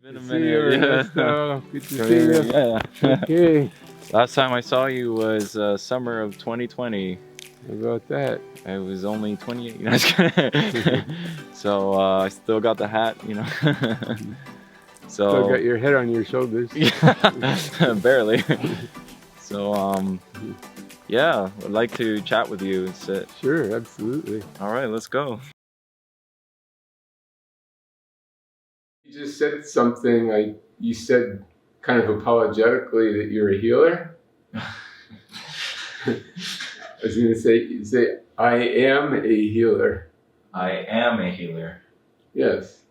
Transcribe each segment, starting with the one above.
Been a See you, minute, yeah. Ernesto. Good to see you. Yeah. Okay. Last time I saw you was summer of 2020. How about that? I was only 28. No, just kidding. So I still got the hat, you know. So Still got your head on your shoulders. yeah, barely. So yeah, I'd like to chat with you and sit. Sure, absolutely. All right, let's go. You just said something like, you said kind of apologetically that you're a healer. I was going to say, you say, I am a healer. I am a healer. Yes.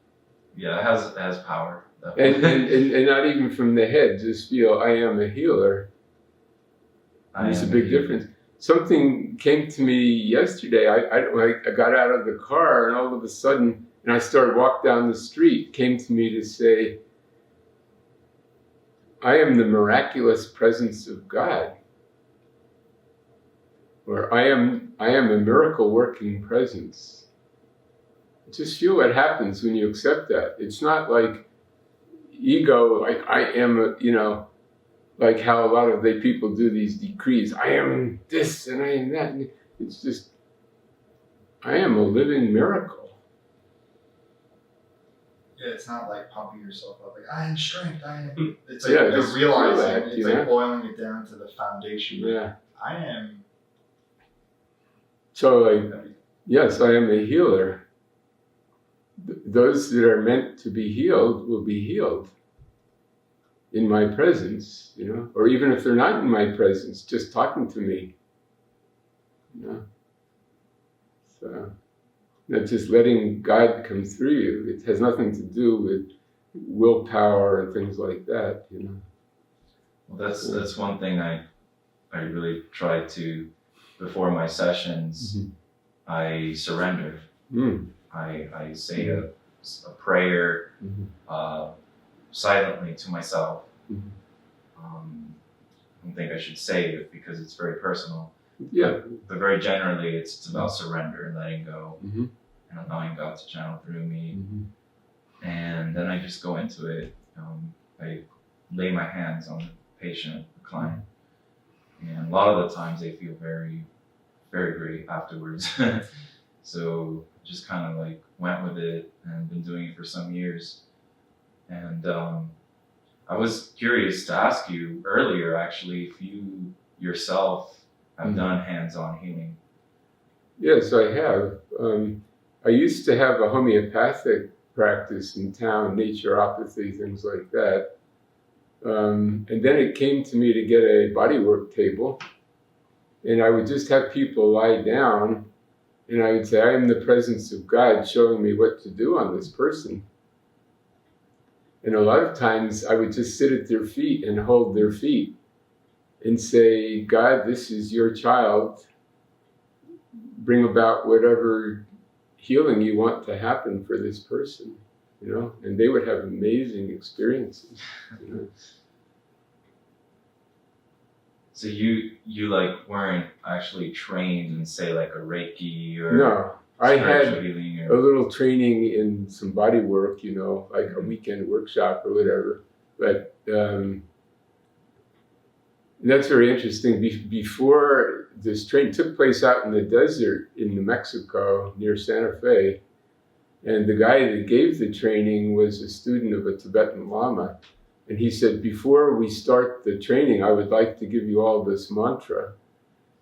Yeah, it has power. And not even from the head, just feel I am a healer. There's a big difference. Something came to me yesterday. I got out of the car and all of a sudden, and I started walking down the street, came to me to say, I am the miraculous presence of God. Or I am a miracle working presence. Just feel what happens when you accept that. It's not like ego, like I am a, you know, like how a lot of the people do these decrees. I am this and I am that. It's just, I am a living miracle. Yeah, it's not like pumping yourself up, like I am strength, I am. It's like Yeah, you're realizing, it's yeah. like boiling it down to the foundation. Yeah. I am. So like, yes, I am a healer. Those that are meant to be healed will be healed in my presence, you know, or even if they're not in my presence, just talking to me, you know. So that's just letting God come through you. It has nothing to do with willpower and things like that, you know. Well, that's one thing I really try to, before my sessions, I surrender. I say a prayer silently to myself. I don't think I should say it because it's very personal. Yeah. But very generally, it's about surrender and letting go and allowing God to channel through me. And then I just go into it. I lay my hands on the patient, the client. And a lot of the times they feel very, very great afterwards. So just kind of like went with it and been doing it for some years. And I was curious to ask you earlier, actually, if you yourself have done hands-on healing. Yes, I have. I used to have a homeopathic practice in town, naturopathy, things like that. And then it came to me to get a bodywork table. And I would just have people lie down and I would say, I am the presence of God showing me what to do on this person. And a lot of times I would just sit at their feet and hold their feet and say, God, this is your child. Bring about whatever healing you want to happen for this person, you know? And they would have amazing experiences, you know? So you like weren't actually trained in, say, like a Reiki or no, I had healing a little training in some body work, you know, like a weekend workshop or whatever. But that's very interesting. Before this training took place out in the desert in New Mexico near Santa Fe, and the guy that gave the training was a student of a Tibetan Lama. And he said, before we start the training, I would like to give you all this mantra.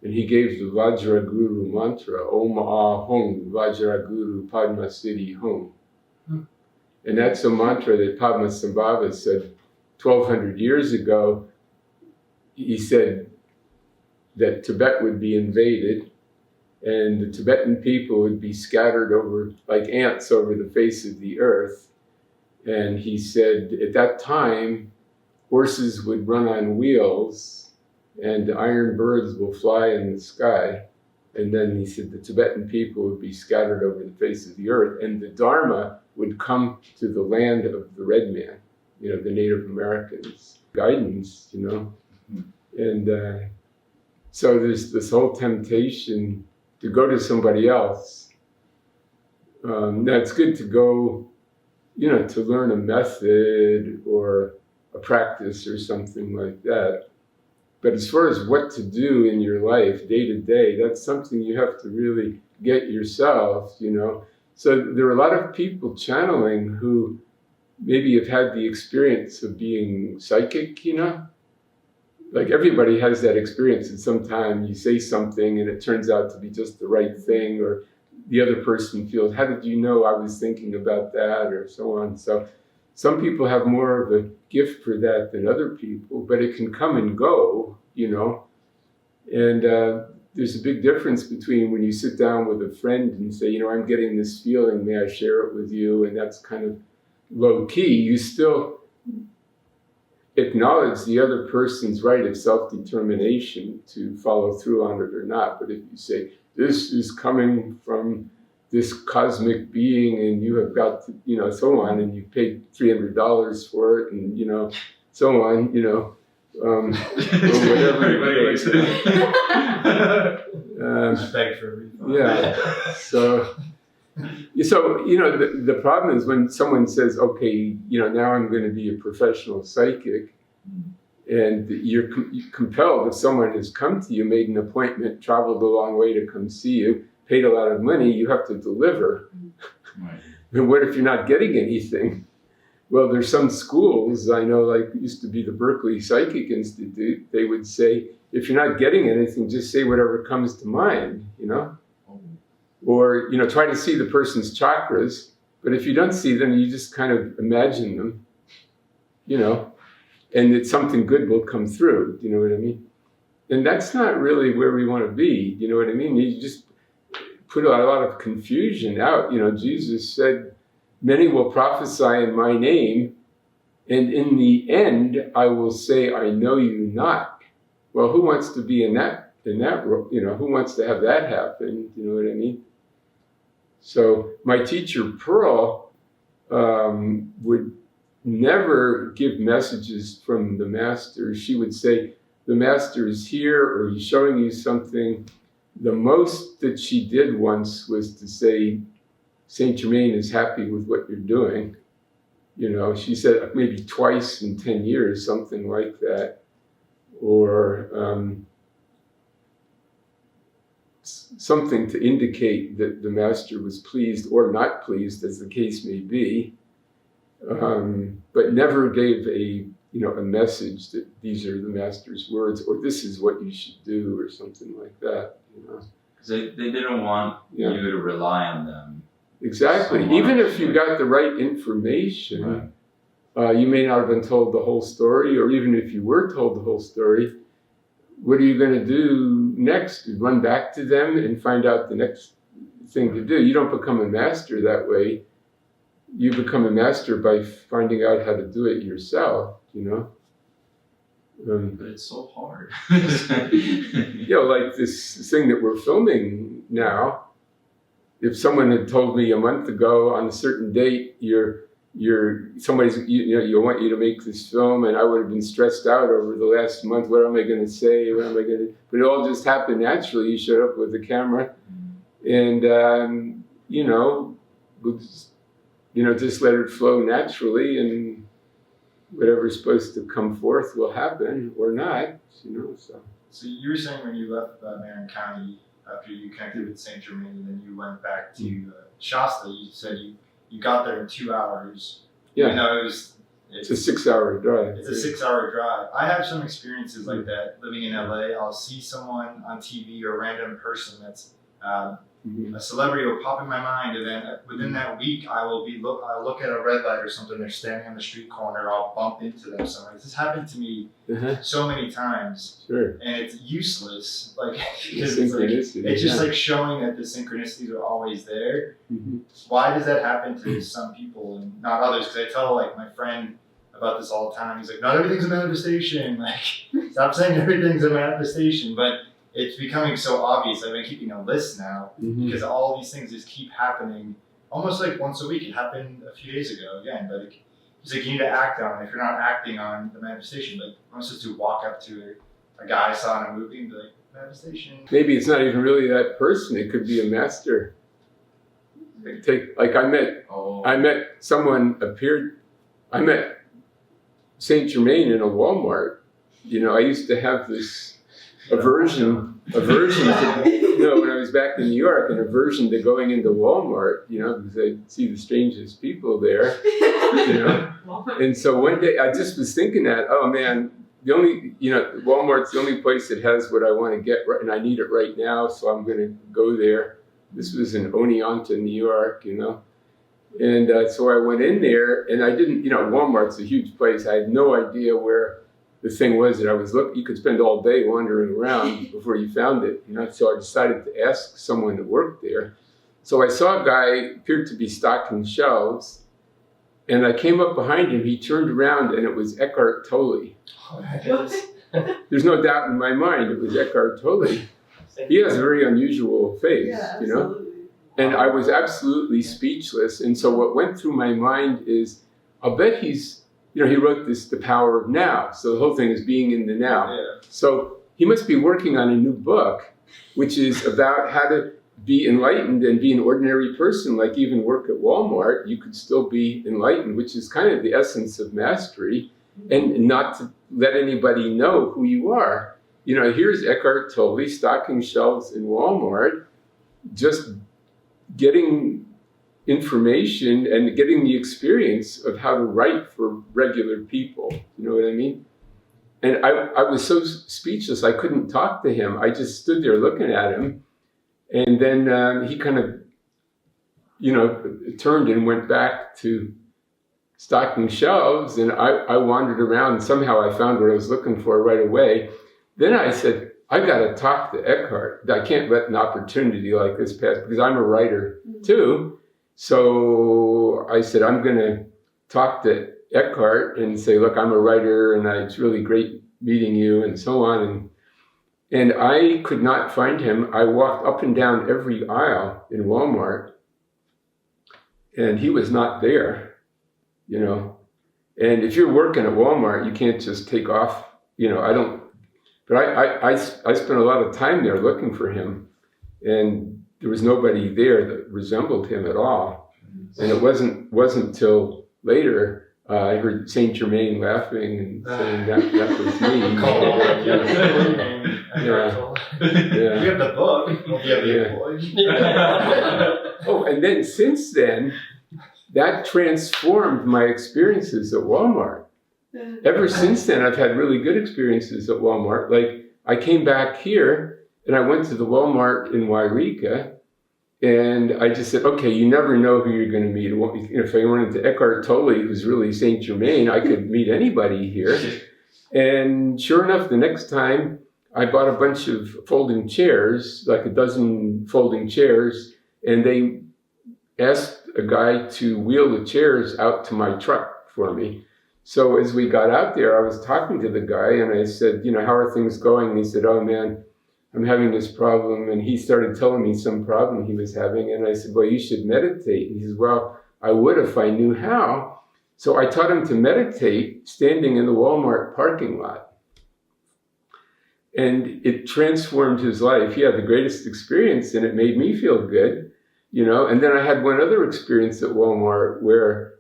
And he gave the Vajraguru mantra, Om Ah Hum Vajraguru Padma Siddhi Hum. And that's a mantra that Padmasambhava said 1,200 years ago. He said that Tibet would be invaded and the Tibetan people would be scattered over like ants over the face of the earth. And he said, at that time, horses would run on wheels and iron birds will fly in the sky. And then he said the Tibetan people would be scattered over the face of the earth and the Dharma would come to the land of the red man, you know, the Native Americans. Guidance, you know. And so there's this whole temptation to go to somebody else. Now it's good to go to learn a method or a practice or something like that. But as far as what to do in your life day to day, that's something you have to really get yourself, So there are a lot of people channeling who maybe have had the experience of being psychic, Like everybody has that experience, and sometimes you say something and it turns out to be just the right thing, or the other person feels, how did you know I was thinking about that, or so on. So some people have more of a gift for that than other people, but it can come and go, And there's a big difference between when you sit down with a friend and say, I'm getting this feeling, may I share it with you? And that's kind of low key. You still acknowledge the other person's right of self-determination to follow through on it or not. But if you say, this is coming from this cosmic being and you have got to, so on, and you paid $300 for it and, so on, or whatever. Everybody likes it. Beg for a refund. Yeah. So, the problem is when someone says, okay, now I'm going to be a professional psychic, and you're compelled, if someone has come to you, made an appointment, traveled a long way to come see you, paid a lot of money, you have to deliver. Right. And what if you're not getting anything? Well, there's some schools, I know, like used to be the Berkeley Psychic Institute, they would say, if you're not getting anything, just say whatever comes to mind, Or, try to see the person's chakras, but if you don't see them, you just kind of imagine them, and that something good will come through, you know what I mean? And that's not really where we want to be, you know what I mean? You just put a lot of confusion out. Jesus said, many will prophesy in my name, and in the end, I will say, I know you not. Well, who wants to be in that, who wants to have that happen? You know what I mean? So my teacher, Pearl, would never give messages from the master. She would say, the master is here, or he's showing you something. The most that she did once was to say, Saint Germain is happy with what you're doing. She said maybe twice in 10 years, something like that. Or something to indicate that the master was pleased or not pleased, as the case may be, but never gave a message that these are the master's words, or this is what you should do, or something like that. Because they didn't want you to rely on them. Exactly. So even much. if you got the right information, you may not have been told the whole story, or even if you were told the whole story, what are you going to do next? Run back to them and find out the next thing to do. You don't become a master that way. You become a master by finding out how to do it yourself, But it's so hard. Like this thing that we're filming now. If someone had told me a month ago on a certain date, somebody's, you want you to make this film, and I would have been stressed out over the last month. What am I going to say? What am I going to? But it all just happened naturally. You showed up with the camera, and we'll just let it flow naturally, and whatever's supposed to come forth will happen or not. So you were saying when you left Marin County after you connected with Saint Germain, and then you went back to Shasta, you said you got there in 2 hours. Yeah. Even though it's a 6-hour drive. It's a 6-hour drive. I have some experiences like that living in LA. I'll see someone on TV or a random person that's a celebrity will pop in my mind, and then within that week, I'll look at a red light or something. They're standing on the street corner. I'll bump into them somewhere. This has happened to me so many times, Sure. and it's useless. Like It's it's just like showing that the synchronicities are always there. Why does that happen to some people and not others? Because I tell my friend about this all the time. He's like, not everything's a manifestation. Like, stop saying everything's a manifestation, but it's becoming so obvious. I've been keeping a list now because all these things just keep happening almost like once a week. It happened a few days ago again, but he's like, you need to act on it. If you're not acting on the manifestation, like I'm supposed to walk up to a guy I saw in a movie and be like, manifestation. Maybe it's not even really that person. It could be a master. I met someone I met Saint Germain in a Walmart. I used to have this aversion to, when I was back in New York, an aversion to going into Walmart, because I'd see the strangest people there, And so one day I just was thinking that, oh man, Walmart's the only place that has what I want to get, and I need it right now, so I'm going to go there. This was in Oneonta, New York, And so I went in there, and I didn't, Walmart's a huge place. I had no idea where the thing was that I was looking. You could spend all day wandering around before you found it, So I decided to ask someone that worked there. So I saw a guy appeared to be stocking shelves, and I came up behind him. He turned around, and it was Eckhart Tolle. There's no doubt in my mind it was Eckhart Tolle. He has a very unusual face, And I was absolutely speechless. And so what went through my mind is, I'll bet he's, he wrote this, The Power of Now. So the whole thing is being in the now. Yeah. So he must be working on a new book, which is about how to be enlightened and be an ordinary person, like even work at Walmart. You could still be enlightened, which is kind of the essence of mastery, and not to let anybody know who you are. Here's Eckhart Tolle stocking shelves in Walmart, just getting information and getting the experience of how to write for regular people. You know what I mean? And I was so speechless, I couldn't talk to him. I just stood there looking at him. And then he kind of, turned and went back to stocking shelves. And I wandered around, and somehow I found what I was looking for right away. Then I said, I got to talk to Eckhart. I can't let an opportunity like this pass, because I'm a writer too. So I said, I'm going to talk to Eckhart and say, look, I'm a writer, and it's really great meeting you, and so on. And I could not find him. I walked up and down every aisle in Walmart, and he was not there, And if you're working at Walmart, you can't just take off, But I spent a lot of time there looking for him, and there was nobody there that resembled him at all. And it wasn't till later I heard Saint Germain laughing and saying that was me. You have the book. You have the employees. Oh, and then since then, that transformed my experiences at Walmart. Ever since then, I've had really good experiences at Walmart. Like, I came back here, and I went to the Walmart in Wairika, and I just said, okay, you never know who you're going to meet. If I run into Eckhart Tolle, who's really Saint Germain, I could meet anybody here. And sure enough, the next time, I bought a bunch of folding chairs, like a dozen folding chairs, and they asked a guy to wheel the chairs out to my truck for me. So as we got out there, I was talking to the guy, and I said, how are things going? And he said, oh man, I'm having this problem. And he started telling me some problem he was having. And I said, well, you should meditate. And he says, well, I would if I knew how. So I taught him to meditate standing in the Walmart parking lot. And it transformed his life. He had the greatest experience, and it made me feel good, And then I had one other experience at Walmart where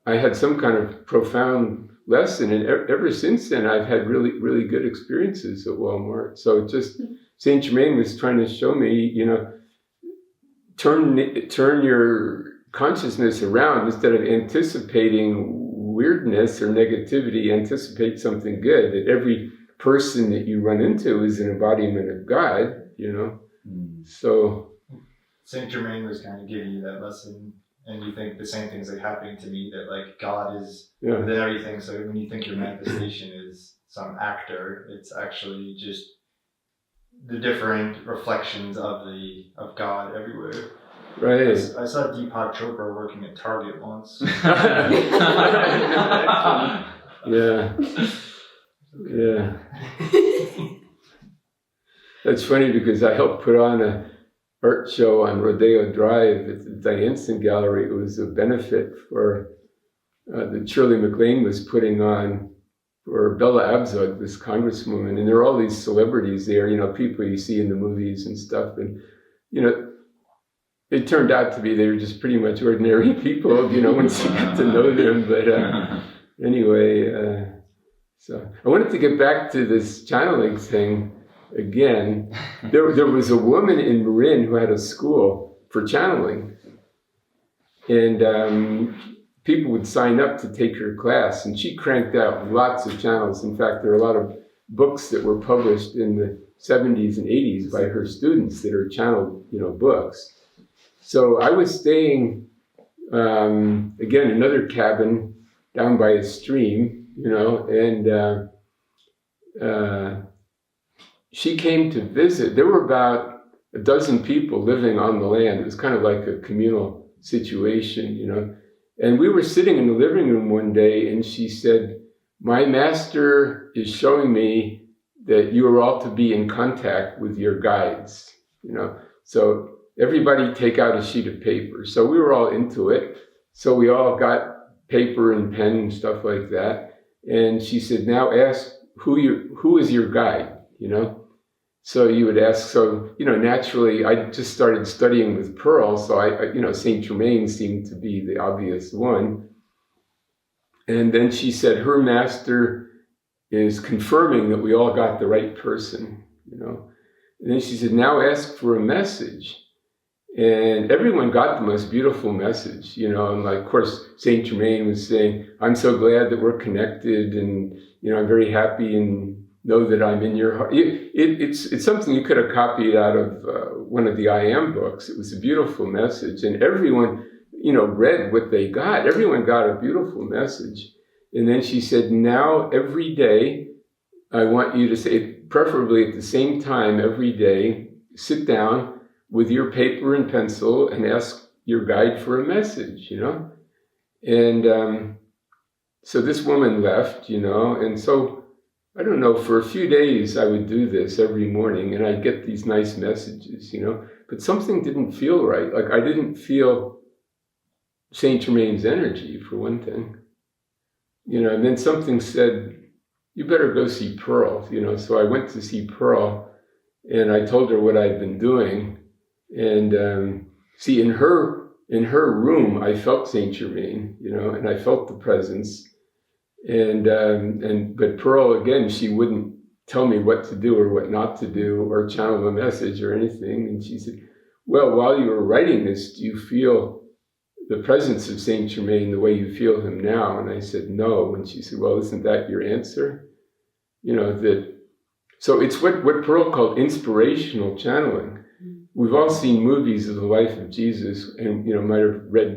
I had some kind of profound lesson, and ever since then, I've had really, really good experiences at Walmart. So just Saint Germain was trying to show me, turn your consciousness around. Instead of anticipating weirdness or negativity, anticipate something good. That every person that you run into is an embodiment of God, So Saint Germain was kind of giving you that lesson. And you think the same thing's like happening to me, that like God is within everything. So when you think your manifestation is some actor, it's actually just the different reflections of God everywhere. Right. I saw Deepak Chopra working at Target once. Yeah. That's funny because I helped put on a art show on Rodeo Drive at the Dianson Gallery. It was a benefit for that Shirley MacLaine was putting on for Bella Abzug, this congresswoman. And there are all these celebrities there, people you see in the movies and stuff. And, it turned out to be they were just pretty much ordinary people, once you get to know them. But anyway, so I wanted to get back to this channeling thing again. There was a woman in Marin who had a school for channeling, and people would sign up to take her class, and she cranked out lots of channels. In fact, there are a lot of books that were published in the 70s and 80s by her students that are channeled, books. So I was staying, again, another cabin down by a stream, and she came to visit. There were about a dozen people living on the land. It was kind of like a communal situation, And we were sitting in the living room one day, and she said, "My master is showing me that you are all to be in contact with your guides, So everybody take out a sheet of paper." So we were all into it. So we all got paper and pen and stuff like that. And she said, "Now ask who is your guide, So you would ask, naturally I just started studying with Pearl. So I Saint Germain seemed to be the obvious one. And then she said her master is confirming that we all got the right person, And then she said, "Now ask for a message." And everyone got the most beautiful message, and like, of course, Saint Germain was saying, "I'm so glad that we're connected, and, I'm very happy and know that I'm in your heart." It's something you could have copied out of one of the I Am books. It was a beautiful message, and everyone, read what they got. Everyone got a beautiful message. And then she said, "Now every day, I want you to say, preferably at the same time every day, sit down with your paper and pencil and ask your guide for a message, And so this woman left, and so, I don't know, for a few days I would do this every morning, and I'd get these nice messages, But something didn't feel right. Like, I didn't feel Saint Germain's energy, for one thing. And then something said, "You better go see Pearl," So I went to see Pearl, and I told her what I'd been doing. And see, in her room, I felt Saint Germain, and I felt the presence. But Pearl, again, she wouldn't tell me what to do or what not to do or channel a message or anything. And she said, "Well, while you were writing this, do you feel the presence of Saint Germain the way you feel him now?" And I said, "No." And she said, "Well, isn't that your answer?" So it's what Pearl called inspirational channeling. We've all seen movies of the life of Jesus and, might have read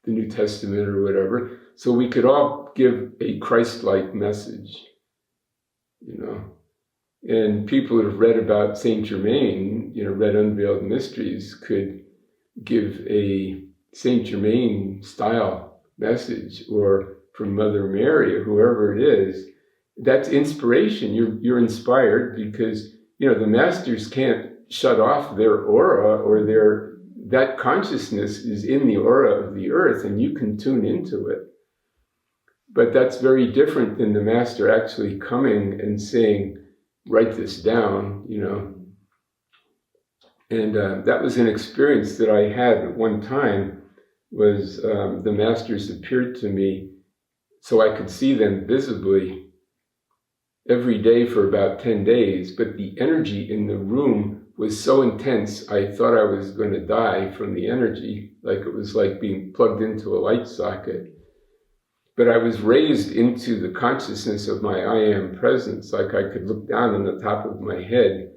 the New Testament or whatever. So we could all give a Christ-like message, And people who have read about Saint Germain, read Unveiled Mysteries, could give a Saint Germain style message, or from Mother Mary or whoever it is. That's inspiration. You're inspired because, the masters can't shut off their aura, or that consciousness is in the aura of the earth, and you can tune into it. But that's very different than the master actually coming and saying, "Write this down," And that was an experience that I had at one time, was the masters appeared to me so I could see them visibly every day for about 10 days, but the energy in the room was so intense, I thought I was going to die from the energy, like it was like being plugged into a light socket. But I was raised into the consciousness of my I Am presence, like I could look down on the top of my head,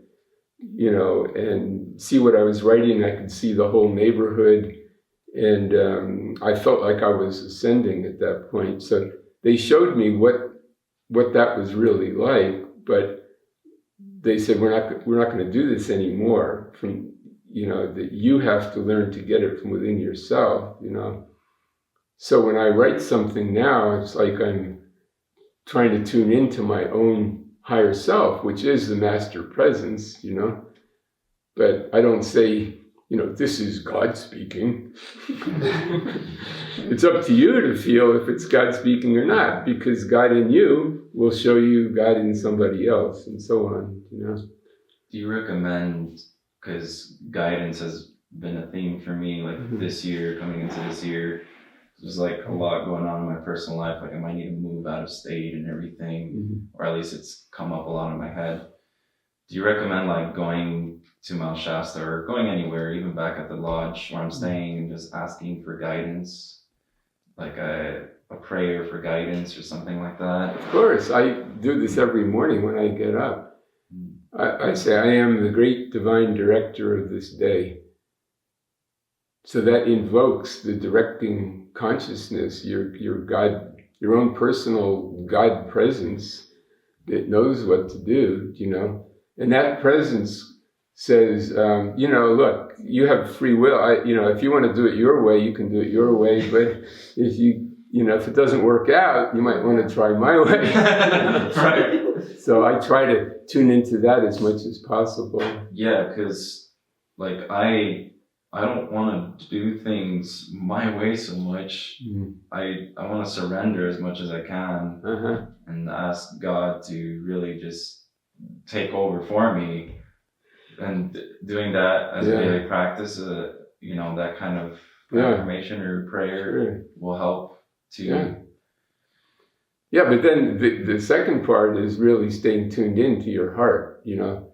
and see what I was writing. I could see the whole neighborhood, and I felt like I was ascending at that point. So they showed me what that was really like, but they said, we're not going to do this anymore. That you have to learn to get it from within yourself, So when I write something now, it's like I'm trying to tune into my own higher self, which is the master presence, But I don't say, "This is God speaking." It's up to you to feel if it's God speaking or not, because God in you will show you God in somebody else, and so on, Do you recommend, because guidance has been a theme for me, like Mm-hmm. this year, coming into this year. There's like a lot going on in my personal life. Like I might need to move out of state and everything, Mm-hmm. or at least it's come up a lot in my head. Do you recommend like going to Mount Shasta or going anywhere, even back at the lodge where I'm staying, and just asking for guidance, like a prayer for guidance or something like that? Of course, I do this every morning when I get up. I say, I am the great divine director of this day. So that invokes the directing consciousness, your God, your own personal God presence that knows what to do, you know. And that presence says, you know, look, you have free will. You know, if you want to do it your way, you can do it your way. But if you know, if it doesn't work out, you might want to try my way. Right. So I try to tune into that as much as possible. Yeah, because like I don't want to do things my way so much. Mm. I want to surrender as much as I can and ask God to really just take over for me. And doing that as a daily practice, you know, that kind of affirmation or prayer will help to. Yeah, but then the second part is really staying tuned into your heart, you know.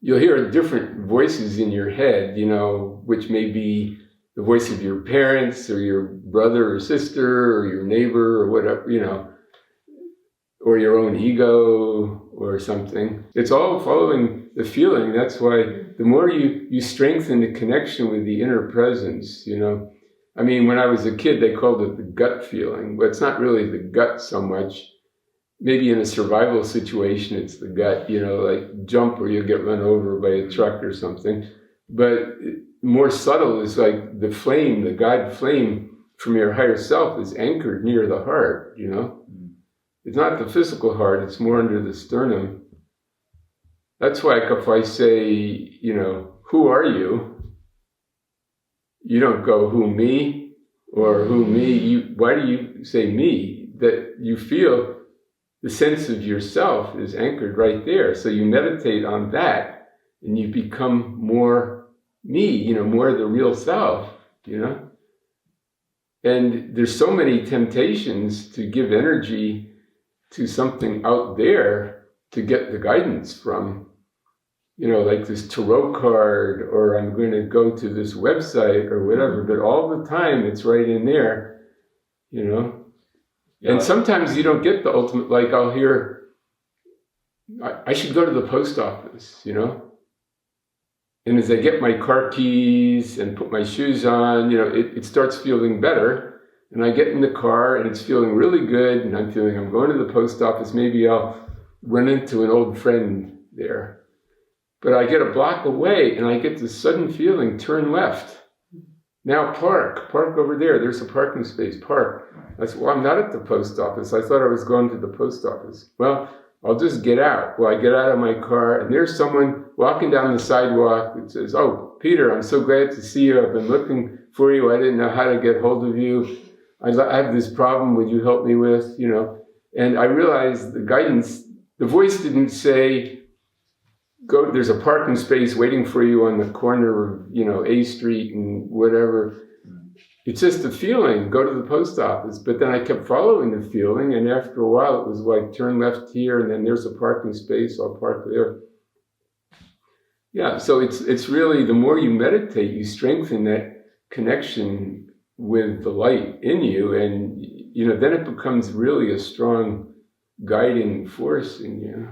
You'll hear different voices in your head, you know, which may be the voice of your parents or your brother or sister or your neighbor or whatever, you know, or your own ego or something. It's all following the feeling. That's why the more you strengthen the connection with the inner presence, you know. I mean, when I was a kid, they called it the gut feeling, but it's not really the gut so much. Maybe in a survival situation, it's the gut, you know, like jump or you'll get run over by a truck or something. But more subtle is like the flame, the God flame from your higher self is anchored near the heart, you know. It's not the physical heart, it's more under the sternum. That's why if I say, you know, who are you? You don't go, who, me? Or who, me? Why do you say me? That you feel the sense of yourself is anchored right there. So you meditate on that and you become more me, you know, more the real self, you know. And there's so many temptations to give energy to something out there to get the guidance from. You know, like this tarot card, or I'm going to go to this website or whatever, but all the time it's right in there, you know. Yeah. And sometimes you don't get the ultimate, like I'll hear, I should go to the post office, you know. And as I get my car keys and put my shoes on, you know, it starts feeling better. And I get in the car and it's feeling really good. And I'm feeling I'm going to the post office. Maybe I'll run into an old friend there. But I get a block away and I get this sudden feeling, turn left. Now park over there. There's a parking space, park. I said, well, I'm not at the post office. I thought I was going to the post office. Well, I'll just get out. Well, I get out of my car and there's someone walking down the sidewalk that says, oh, Peter, I'm so glad to see you. I've been looking for you. I didn't know how to get hold of you. I have this problem. Would you help me with, you know? And I realized the guidance, the voice didn't say, go, there's a parking space waiting for you on the corner of, you know, A Street and whatever. It's just a feeling, go to the post office. But then I kept following the feeling, and after a while it was like, turn left here, and then there's a parking space, I'll park there. Yeah, so it's really, the more you meditate, you strengthen that connection with the light in you, and, you know, then it becomes really a strong guiding force in you.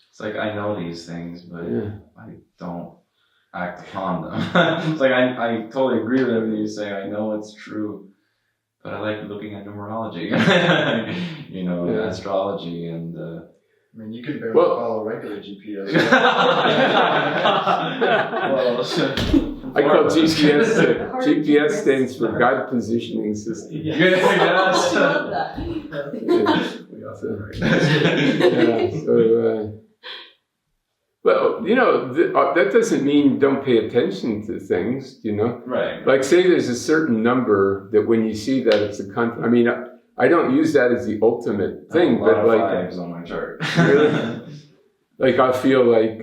It's like I know these things, but I don't act upon them. It's like I totally agree with everything you say. I know it's true, but I like looking at numerology, you know, astrology, and. I mean, you can barely follow regular GPS. I call GPS. GPS stands for God Positioning System. Yes. I love that. Well, you know, that doesn't mean don't pay attention to things, you know? Right. Like, say there's a certain number that when you see that it's a I mean, I don't use that as the ultimate thing, but like... fives on my chart. Really? Like, I feel like,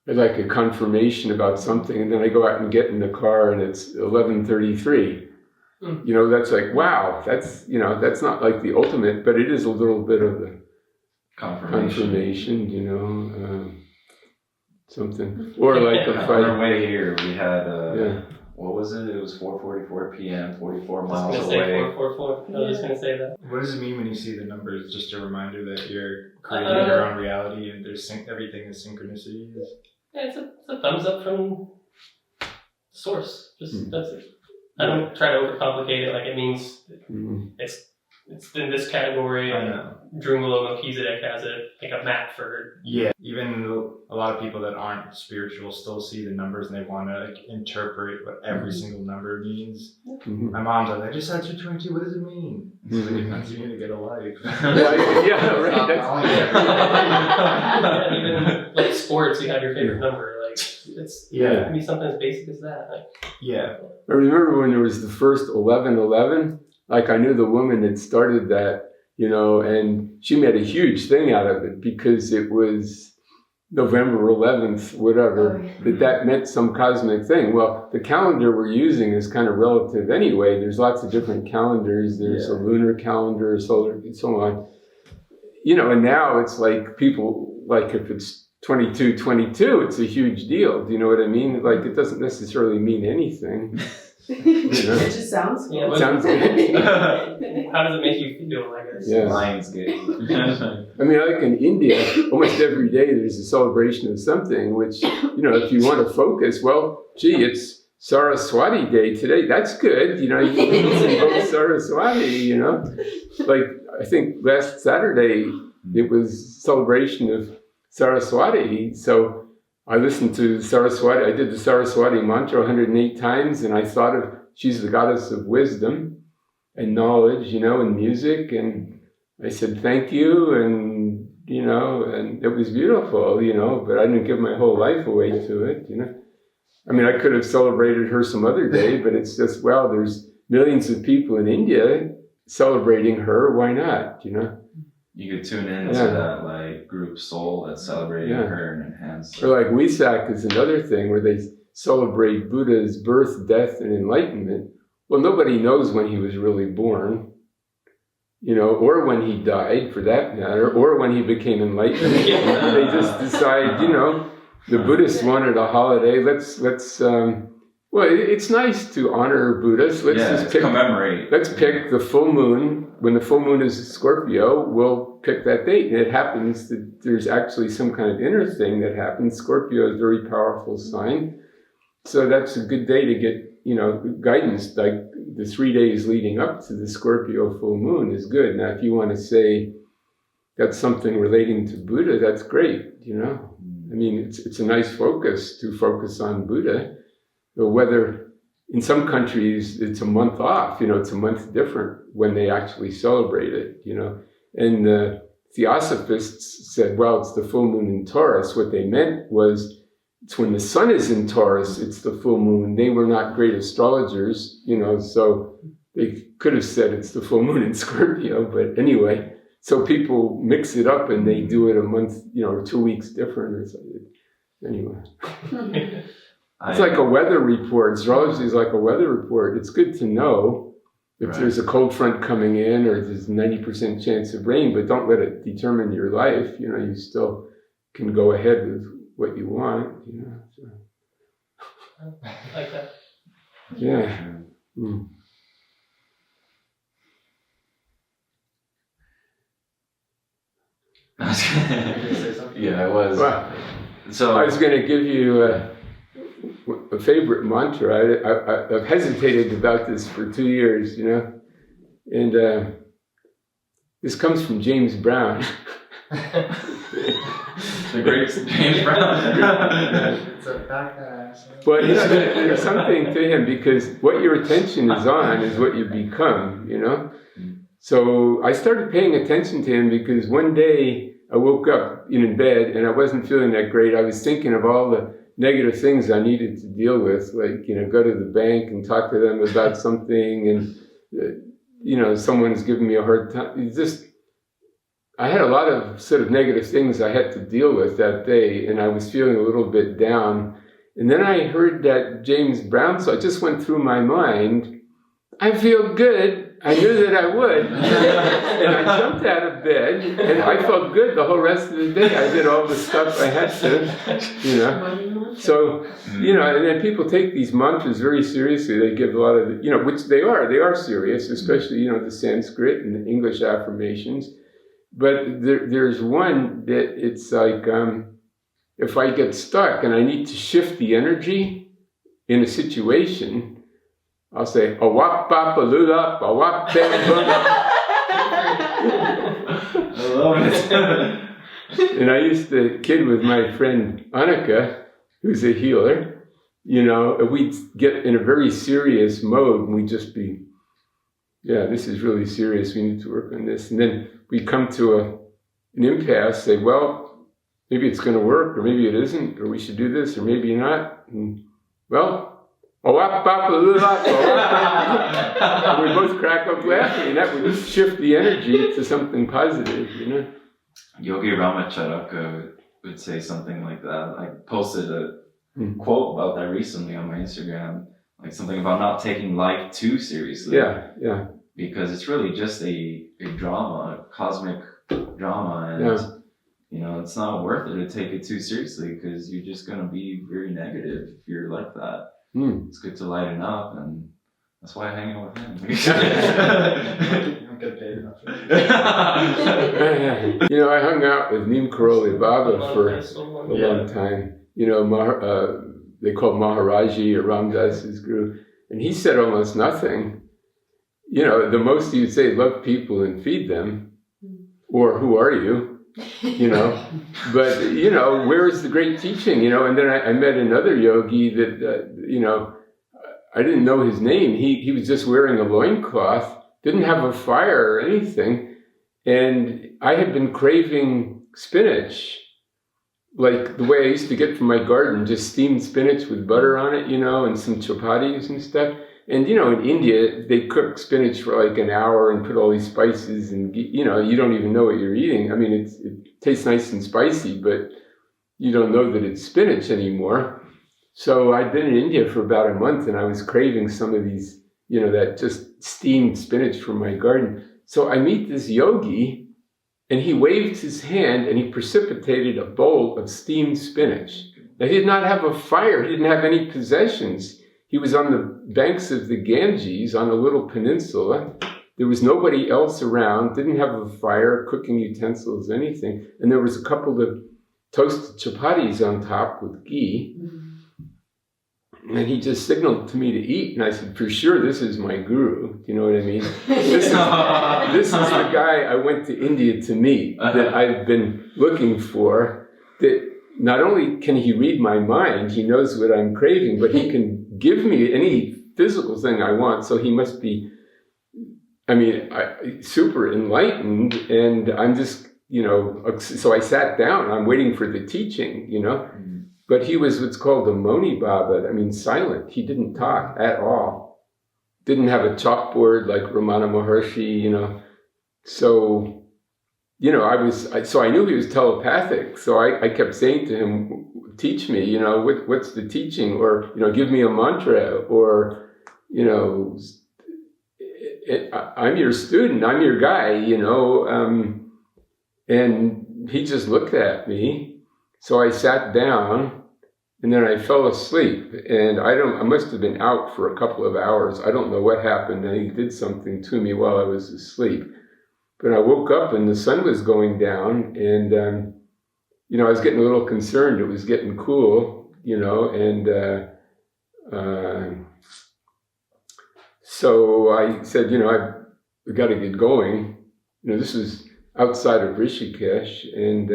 like a confirmation about something, and then I go out and get in the car and it's 11:33. You know, that's like, wow, that's, you know, that's not like the ultimate, but it is a little bit of a confirmation, you know, something. Or like a on fight. our way here, we had, what was it? It was 4:44 p.m., 44 miles I was going to say away. 444. I was going to say that. What does it mean when you see the numbers? Just a reminder that you're creating your own reality and there's everything is synchronicity. Yeah, it's a thumbs up from the source. Just that's it. I don't try to overcomplicate it. Like it means it's in this category. I know. Drunvalo Melchizedek has it like a map for. Yeah, even a lot of people that aren't spiritual still see the numbers and they want to like interpret what every single number means. My mom's like, I just had 222. What does it mean? It's like, it means you need to get a life. Yeah, right. Yeah, even like sports, you have your favorite number. Like it can be something as basic as that. Like, I remember when there was the first 11/11. Like I knew the woman that started that, you know, and she made a huge thing out of it because it was November 11th, whatever, that meant some cosmic thing. Well, the calendar we're using is kind of relative anyway. There's lots of different calendars. There's a lunar calendar, solar, and so on. You know, and now it's like people, like if it's 2222, it's a huge deal. Do you know what I mean? Like it doesn't necessarily mean anything. It just sounds cool. Sounds good. how does it make you feel? I guess. Yeah. Lionsgate. I mean, like in India, almost every day there's a celebration of something, which, you know, if you want to focus, well, gee, it's Saraswati Day today. That's good. You know, you can invoke Saraswati, you know. Like, I think last Saturday, it was celebration of Saraswati. So I listened to Saraswati. I did the Saraswati mantra 108 times, and I thought of she's the goddess of wisdom and knowledge, you know, and music. And I said, thank you. And, you know, and it was beautiful, you know, but I didn't give my whole life away to it, you know. I mean, I could have celebrated her some other day, but it's just, well, there's millions of people in India celebrating her. Why not, you know? You could tune in to that like group soul that's celebrating her and enhance. Or like Wesak is another thing where they celebrate Buddha's birth, death, and enlightenment. Well, nobody knows when he was really born, you know, or when he died, for that matter, or when he became enlightened. They just decide, you know, the Buddhists wanted a holiday. Well, it's nice to honor Buddhists. Let's commemorate. Let's pick the full moon. When the full moon is Scorpio, we'll pick that date. And it happens that there's actually some kind of inner thing that happens. Scorpio is a very powerful sign. So that's a good day to get, you know, guidance. Like the 3 days leading up to the Scorpio full moon is good. Now, if you want to say that's something relating to Buddha, that's great, you know. I mean, it's a nice focus to focus on Buddha. Whether in some countries it's a month off, you know, it's a month different when they actually celebrate it, you know. And the Theosophists said, well, it's the full moon in Taurus. What they meant was it's when the sun is in Taurus, it's the full moon. They were not great astrologers, you know, so they could have said it's the full moon in Scorpio. But anyway, so people mix it up and they do it a month, you know, or 2 weeks different or something. Anyway. It's like a weather report. Astrology is like a weather report. It's good to know if there's a cold front coming in or there's 90% chance of rain, but don't let it determine your life. You know, you still can go ahead with what you want, you know. So. Like that. Yeah. Mm. Yeah, I was. Well, So I was going to give you a favorite mantra. I've hesitated about this for 2 years, you know, and this comes from James Brown. The great James Brown. It's a back ass. But there's something to him because what your attention is on is what you become, you know. So I started paying attention to him because one day I woke up in bed and I wasn't feeling that great. I was thinking of all the negative things I needed to deal with, like, you know, go to the bank and talk to them about something, and you know, someone's giving me a hard time. It's just I had a lot of sort of negative things I had to deal with that day, and I was feeling a little bit down. And then I heard that James Brown, so it just went through my mind, I feel good. I knew that I would. And I jumped out of bed, and I felt good the whole rest of the day. I did all the stuff I had to, So, and then people take these mantras very seriously. They give a lot of, which they are serious, especially, the Sanskrit and the English affirmations. But there's one that it's like, if I get stuck and I need to shift the energy in a situation, I'll say, awap bap alulap, awap bam bum. I love it. And I used to kid with my friend Annika, who's a healer. We'd get in a very serious mode and we'd just be, this is really serious, we need to work on this. And then we come to an impasse, say, well, maybe it's going to work, or maybe it isn't, or we should do this, or maybe not. And, well, we both crack up laughing, and that would shift the energy to something positive, Yogi Ramacharaka would say something like that. I posted a quote about that recently on my Instagram, like something about not taking life too seriously. Yeah. Because it's really just a drama, a cosmic drama, and it's not worth it to take it too seriously because you're just going to be very negative if you're like that. It's good to lighten up, and that's why I hang out with him. You don't get paid enough. I hung out with Neem Karoli Baba for a long time. They called Maharaji or Ramdas's guru, and he said almost nothing. The most he would say, love people and feed them, or who are you? But, where is the great teaching, and then I met another yogi that, I didn't know his name. He was just wearing a loincloth, didn't have a fire or anything. And I had been craving spinach, like the way I used to get from my garden, just steamed spinach with butter on it, and some chapatis and stuff. And, in India, they cook spinach for like an hour and put all these spices and, you don't even know what you're eating. I mean, it tastes nice and spicy, but you don't know that it's spinach anymore. So I'd been in India for about a month and I was craving some of these, that just steamed spinach from my garden. So I meet this yogi and he waved his hand and he precipitated a bowl of steamed spinach. Now, he did not have a fire. He didn't have any possessions. He was on the banks of the Ganges on a little peninsula. There was nobody else around, didn't have a fire, cooking utensils, anything. And there was a couple of toasted chapatis on top with ghee. And he just signaled to me to eat. And I said, for sure, this is my guru. Do you know what I mean? This is the guy I went to India to meet that I've been looking for. That not only can he read my mind, he knows what I'm craving, but he can give me any physical thing I want. So he must be, super enlightened. And I'm just, so I sat down. I'm waiting for the teaching, But he was what's called a Moni Baba. Silent. He didn't talk at all. Didn't have a chalkboard like Ramana Maharshi, So, so I knew he was telepathic. So I kept saying to him, teach me, what's the teaching? Or, give me a mantra. Or, I'm your student. I'm your guy, And he just looked at me. So I sat down and then I fell asleep and I must have been out for a couple of hours. I don't know what happened. And he did something to me while I was asleep. But I woke up and the sun was going down and, I was getting a little concerned. It was getting cool, and so I said, I've got to get going. This was outside of Rishikesh. And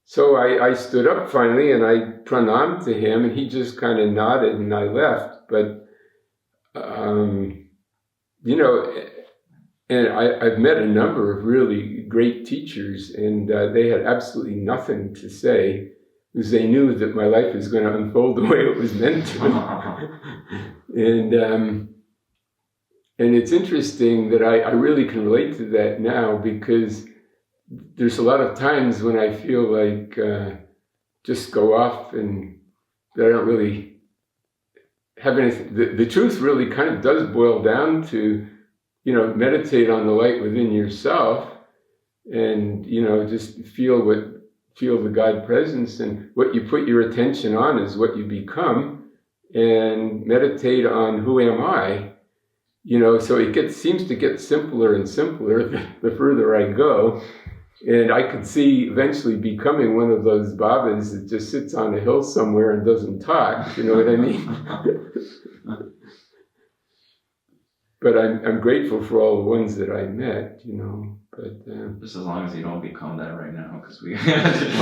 so I stood up finally and I pranammed to him and he just kind of nodded and I left. But, and I've met a number of really great teachers and they had absolutely nothing to say because they knew that my life was going to unfold the way it was meant to. And it's interesting that I really can relate to that now because there's a lot of times when I feel like just go off and I don't really have anything. The truth really kind of does boil down to, meditate on the light within yourself and, just feel the God presence, and what you put your attention on is what you become, and meditate on who am I, so it seems to get simpler and simpler the further I go. And I could see eventually becoming one of those Babas that just sits on a hill somewhere and doesn't talk, you know what I mean? But I'm grateful for all the ones that I met, but... Just as long as you don't become that right now, because we... Yeah.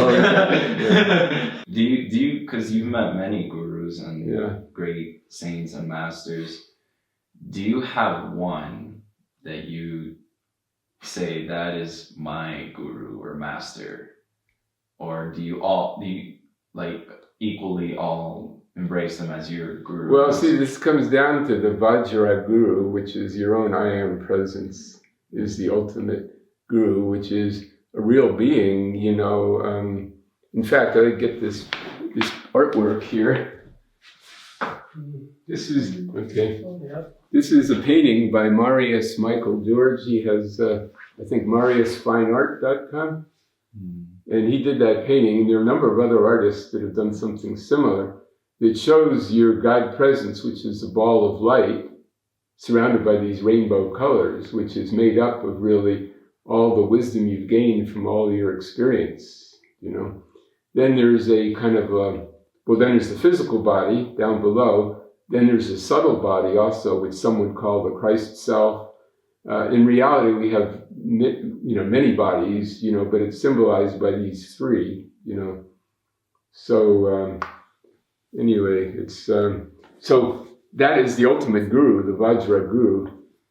Do you, because you've met many gurus and Yeah. great saints and masters, do you have one that you say that is my guru or master, or do you like equally all embrace them as your guru? Well, see, this comes down to the Vajra Guru, which is your own I Am presence, is the ultimate guru, which is a real being, in fact, I get this artwork here. This is, okay. This is a painting by Marius Michael George. He has, I think, mariusfineart.com. And he did that painting. There are a number of other artists that have done something similar that shows your God presence, which is a ball of light surrounded by these rainbow colors, which is made up of really all the wisdom you've gained from all your experience, Then there's a kind of then there's the physical body down below. Then there's a subtle body also, which some would call the Christ self. In reality, we have many bodies, but it's symbolized by these three, So anyway, it's so that is the ultimate guru, the Vajra Guru,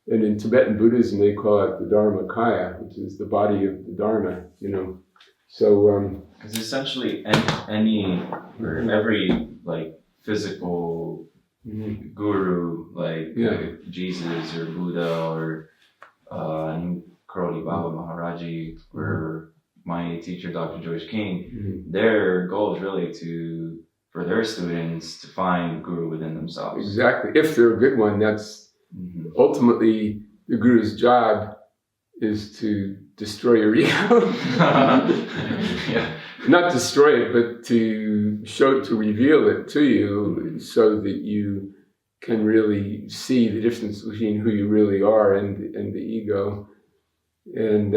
and in Tibetan Buddhism they call it the Dharmakaya, which is the body of the Dharma, So because essentially any or every like physical guru, like Jesus or Buddha or Karoli Baba Maharaji or my teacher Dr. Joyce King, their goal is really for their students to find guru within themselves. Exactly. If they're a good one, that's ultimately the guru's job is to destroy your ego. Yeah. Not destroy it, but to reveal it to you so that you can really see the difference between who you really are and the ego. And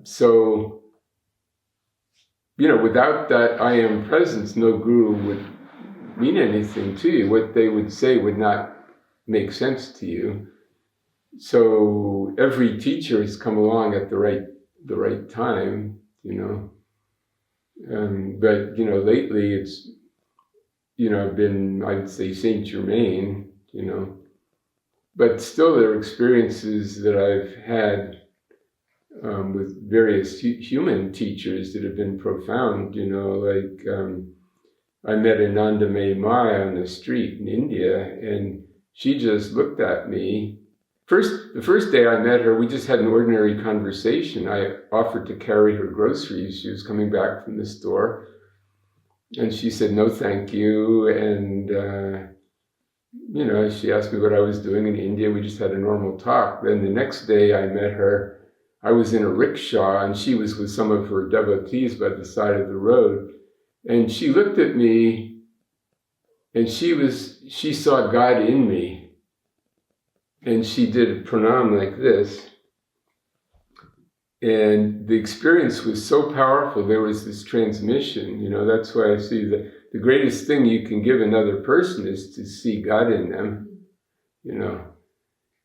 so, without that I am presence, no guru would mean anything to you. What they would say would not make sense to you. So every teacher has come along at the right time, But lately it's been, I'd say, Saint Germain, but still there are experiences that I've had with various human teachers that have been profound, I met Ananda May Mai on the street in India, and she just looked at me. The first day I met her, we just had an ordinary conversation. I offered to carry her groceries. She was coming back from the store, and she said, "No, thank you." And, she asked me what I was doing in India. We just had a normal talk. Then the next day I met her. I was in a rickshaw, and she was with some of her devotees by the side of the road. And she looked at me, and she saw God in me. And she did a pranam like this. And the experience was so powerful. There was this transmission, that's why I see that the greatest thing you can give another person is to see God in them,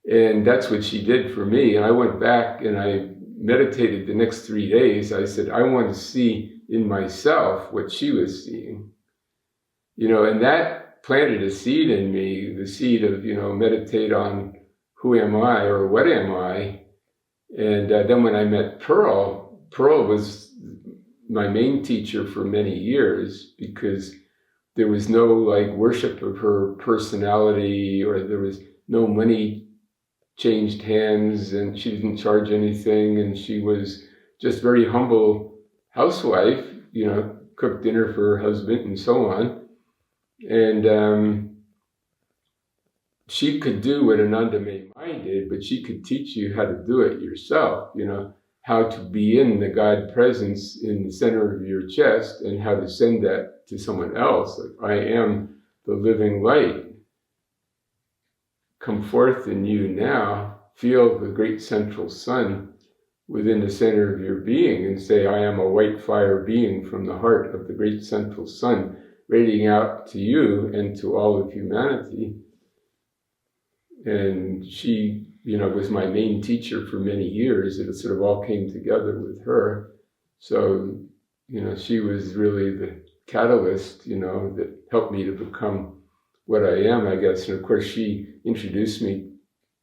And that's what she did for me. And I went back and I meditated the next 3 days. I said, I want to see in myself what she was seeing, and that planted a seed in me, the seed of, meditate on who am I or what am I? And then when I met Pearl was my main teacher for many years, because there was no worship of her personality, or there was no money changed hands, and she didn't charge anything, and she was just very humble housewife, cooked dinner for her husband and so on. And she could do what Ananda Mai did, but she could teach you how to do it yourself, how to be in the God presence in the center of your chest and how to send that to someone else. Like, I am the living light. Come forth in you now. Feel the great central sun within the center of your being and say, I am a white fire being from the heart of the great central sun, radiating out to you and to all of humanity. And she, was my main teacher for many years. It sort of all came together with her. So, she was really the catalyst, that helped me to become what I am, I guess. And of course, she introduced me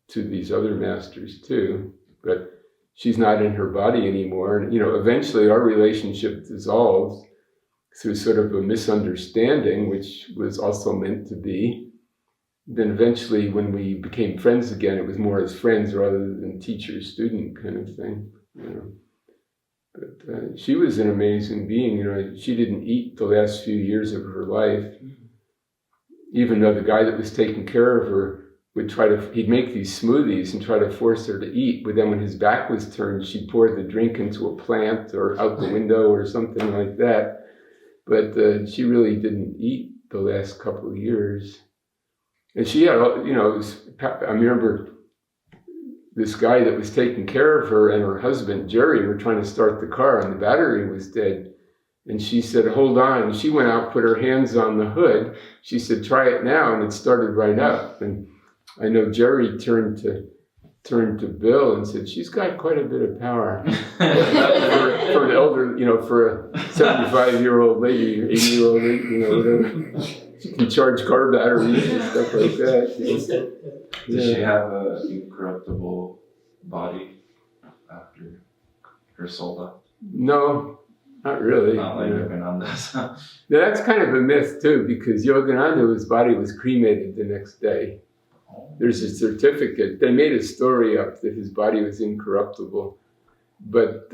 to these other masters too, but she's not in her body anymore. And, eventually our relationship dissolved through sort of a misunderstanding, which was also meant to be. Then eventually when we became friends again, it was more as friends rather than teacher-student kind of thing, But she was an amazing being. She didn't eat the last few years of her life, even though the guy that was taking care of her would he'd make these smoothies and try to force her to eat, but then when his back was turned, she'd pour the drink into a plant or out the window or something like that. But she really didn't eat the last couple of years. And she had, I remember this guy that was taking care of her and her husband, Jerry, were trying to start the car and the battery was dead. And she said, hold on. And she went out, put her hands on the hood. She said, try it now. And it started right up. And I know Jerry turned to Bill and said, she's got quite a bit of power for an elder, for a 75-year-old lady, 80-year-old lady, whatever. She can charge car batteries and stuff like that. Does she have an incorruptible body after her soul left? No, not really. Not like Yogananda's. That's kind of a myth too, because Yogananda's body was cremated the next day. There's a certificate. They made a story up that his body was incorruptible, but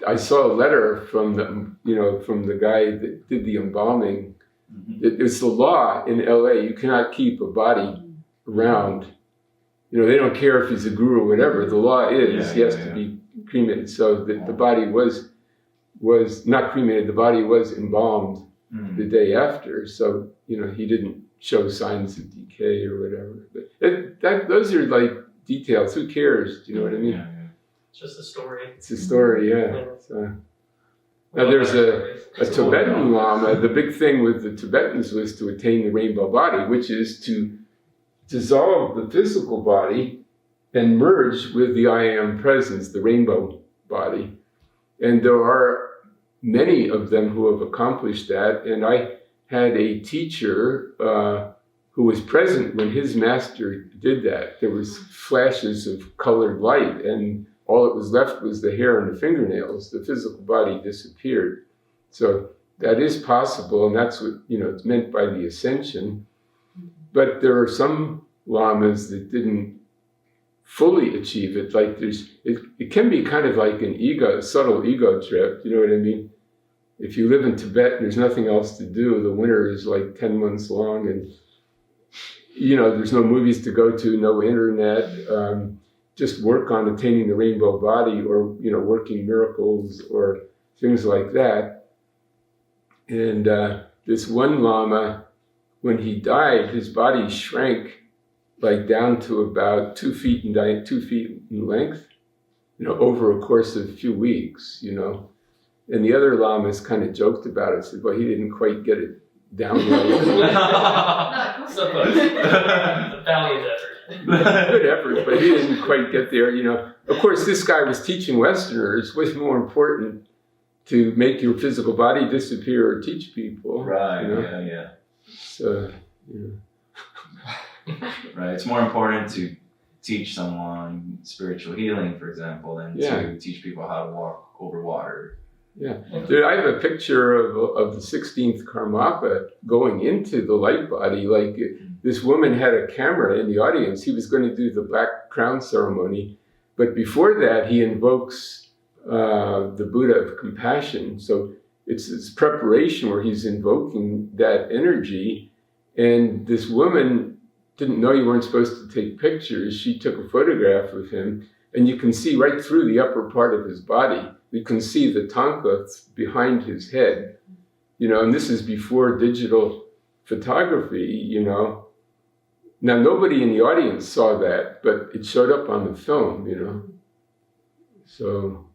I saw a letter from the guy that did the embalming. Mm-hmm. It's the law in LA. You cannot keep a body around. They don't care if he's a guru or whatever. The law is he has to be cremated. So the body was not cremated. The body was embalmed the day after. So he didn't show signs of decay or whatever. But those are like details. Who cares? Do you know what I mean? Yeah. It's just a story. It's a story, yeah. So, now there's a Tibetan Lama. The big thing with the Tibetans was to attain the rainbow body, which is to dissolve the physical body and merge with the I am presence, the rainbow body. And there are many of them who have accomplished that. And I had a teacher who was present when his master did that. There was flashes of colored light, and all that was left was the hair and the fingernails. The physical body disappeared. So that is possible, and that's what it's meant by the ascension. But there are some lamas that didn't fully achieve it. Like it can be kind of like a subtle ego trip. You know what I mean? If you live in Tibet and there's nothing else to do, the winter is like 10 months long, and there's no movies to go to, no internet. Just work on attaining the rainbow body, or working miracles or things like that. And this one Lama, when he died, his body shrank like down to about 2 feet in 2 feet in length, over a course of a few weeks, And the other Lamas kind of joked about it, said, well, he didn't quite get it down right. So close. A valiant effort. Good effort, but he didn't quite get there, Of course, this guy was teaching Westerners. What's more important, to make your physical body disappear or teach people? Right, yeah. So, Right, it's more important to teach someone spiritual healing, for example, than to teach people how to walk over water. Yeah. Dude, I have a picture of the 16th Karmapa going into the light body. Like, this woman had a camera in the audience. He was going to do the black crown ceremony. But before that, he invokes the Buddha of compassion. So it's this preparation where he's invoking that energy. And this woman didn't know you weren't supposed to take pictures. She took a photograph of him, and you can see right through the upper part of his body. You can see the tanka behind his head, and this is before digital photography, Now, nobody in the audience saw that, but it showed up on the film, So,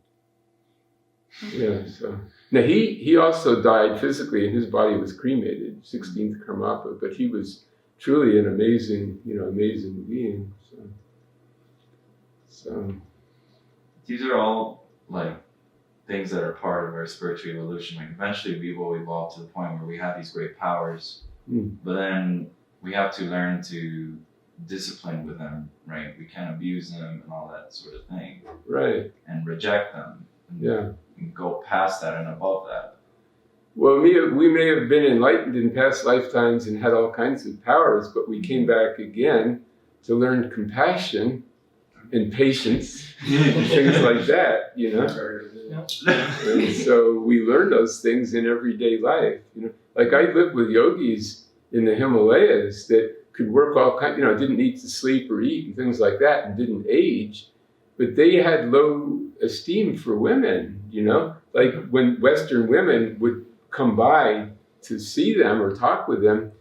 so. Now, he also died physically, and his body was cremated, 16th Karmapa, but he was truly an amazing, amazing being. So. These are all, things that are part of our spiritual evolution. Eventually we will evolve to the point where we have these great powers, but then we have to learn to discipline with them, right? We can't abuse them and all that sort of thing. Right. And reject them. And go past that and above that. Well, we may have been enlightened in past lifetimes and had all kinds of powers, but we came back again to learn compassion and patience and things like that, And so we learn those things in everyday life, Like I lived with yogis in the Himalayas that could work all kinds, didn't need to sleep or eat and things like that and didn't age, but they had low esteem for women, Like when Western women would come by to see them or talk with them,